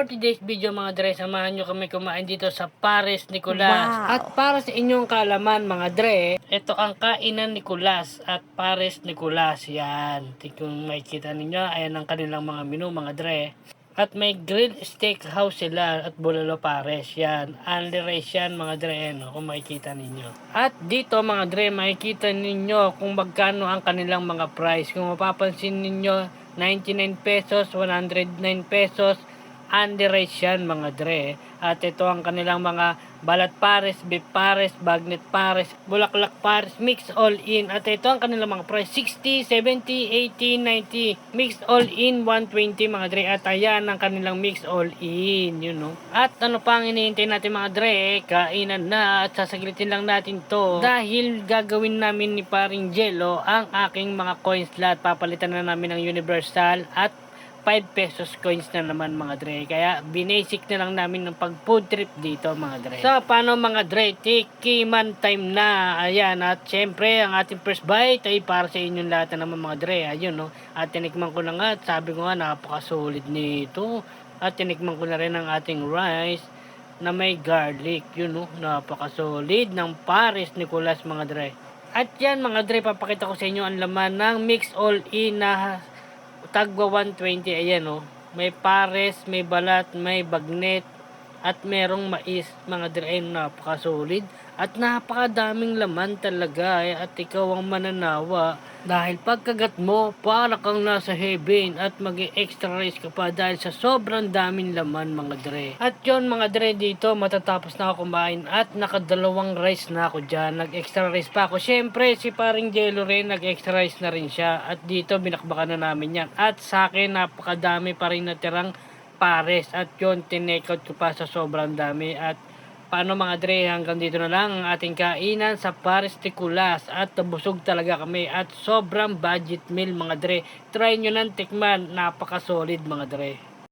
for today's video mga dre, samahan nyo kami kumain dito sa Pares Nicolas. Wow. At para sa inyong kaalaman mga dre, ito ang kainan Nicolas at Pares Nicolas. Yan, kung makikita ninyo, ayan ang kanilang mga menu mga dre. At may grilled steakhouse sila at bulalo pares. Yan, only rice yan mga dre, no, kung makikita ninyo. At dito mga dre, makikita ninyo kung magkano ang kanilang mga price. Kung mapapansin ninyo, 99 pesos, 109 pesos, only rice yan mga dre. At ito ang kanilang mga balat pares, beef pares, bagnet pares, bulaklak pares, mix all in. At ito ang kanilang mga price, 60, 70, 80, 90, mix all in, 120 mga dre. At ayan ang kanilang mix all in, you know. At ano pa ang hinihintay natin mga dre, kainan na at sasaglitin lang natin to. Dahil gagawin namin ni Paring Jello ang aking mga coin slot. Papalitan na namin ng Universal at 5 pesos coins na naman mga dre. Kaya binasic na lang namin ng pag food trip dito mga dre. So paano mga dre, tikiman time na. Ayan, at syempre ang ating first bite ay para sa inyong lahat na naman mga dre. Ayun no, at tinikman ko na nga at sabi ko nga napaka-solid nito. At tinikman ko na rin ang ating rice na may garlic. Yun no, napaka-solid ng Pares Nicolas mga dre. At yan mga dre, papakita ko sa inyo ang laman ng mix all in na tagwa 120. Ayan o, may pares, may balat, may bagnet at merong mais mga dre. Napaka-solid at napakadaming laman talaga at ikaw ang mananawa dahil pagkagat mo para kang nasa heaven at mag-extra rice ka pa dahil sa sobrang daming laman mga dre. At yon mga dre, dito matatapos na ako kumain at nakadalawang rice na ako dyan. Nag-extra rice pa ako. Syempre si Paring Jello rin nag-extra rice na rin siya at dito binakbakan na namin yan. At sa akin napakadami pa rin natirang pares at yon tinekot ko pa sa sobrang dami. At paano mga dre, hanggang dito na lang ang ating kainan sa Pares Nicolas at busog talaga kami at sobrang budget meal mga dre. Try nyo nang tikman, napaka solid mga dre.